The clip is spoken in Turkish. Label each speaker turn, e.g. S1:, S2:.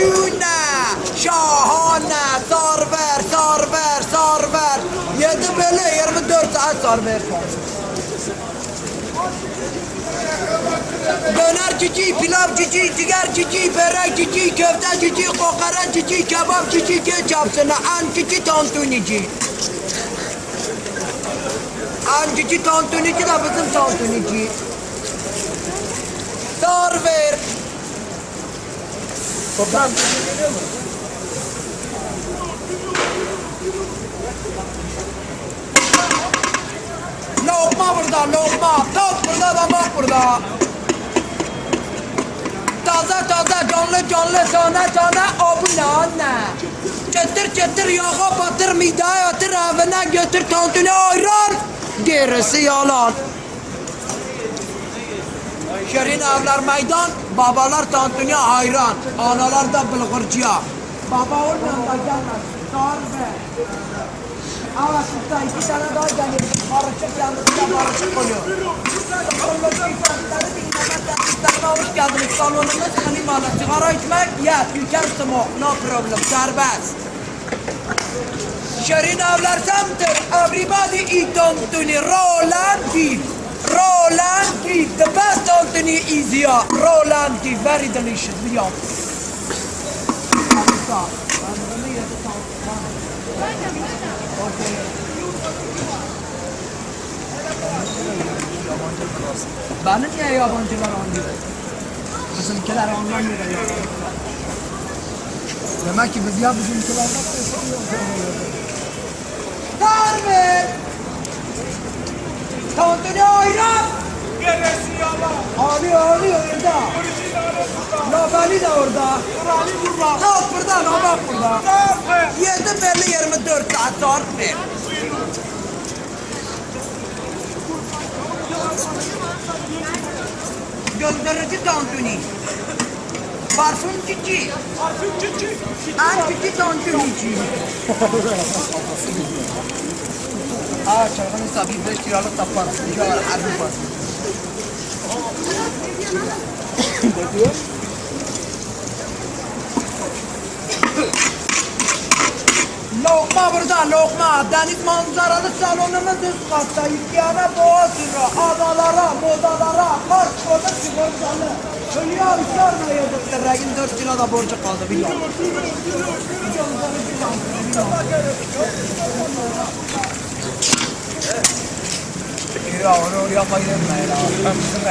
S1: Cüne, şahane, sarver, sarver, sarver. 7 böyle 24 saat sarver. Döner cici, pilav cici, ciğer cici, börek cici, köfte cici, kokoreç cici, kebap cici, ketçapsına, an cici, tantunici. An cici, tantunici de bizim tantunici. Sarver.
S2: Toplam.
S1: Lokma burada, lokma. Tok burada, damak burada. Taze taze, canlı canlı, sana sana abone anne. Çıtır çıtır yağa batır, mideye atır, evine götür, tantuni ayran. Gerisi yalan. Şirin evler meydan, babalar tantuni ayran, analar da bulgurcuya. Baba olmayan da gelmez, sarbe. Evet, usta 2 tane daha geliyor. Barışık yanlışla barışık oluyor. Hoş geldiniz. Salonumuz klimalı. Sigara içmek, yes, you can smoke, no problem, serbest. Şirin evler semtir. Everybody eat tantuni, roll and beef. Roll and beef, the best tantuni is here. Roll and beef, very delicious. Biliyorum. Benim niye yabancılar anlıyor? Bizimkiler anlamıyor. Demek ki biz ya bizimkiler Darbe! Tantuni ayran!
S2: Gerisi yalan.
S1: Ağlıyor orada. Nobeli de orada.
S2: Kur'an'ı burada.
S1: Tok burada, nobel burada.
S2: Sarfe.
S1: 7 belli 24 saat sarf. Gönderici tantuni. Parfüm cici.
S2: Parfüm cici.
S1: En cici tantunici. Aa çarpın hesabı 5 liralık da parfüm. Şu an harbi parfüm. Lokma burada lokma. Deniz manzaralı salonumuz üst katta. İkyana boğa sürü. Adalara, modalara, kart kodu sigortalı. Hülya Üsar'la yazıktır. Regin 4 kilo da borcu kaldı biliyorum. Ya onu oraya bayılma ya. Ben bizim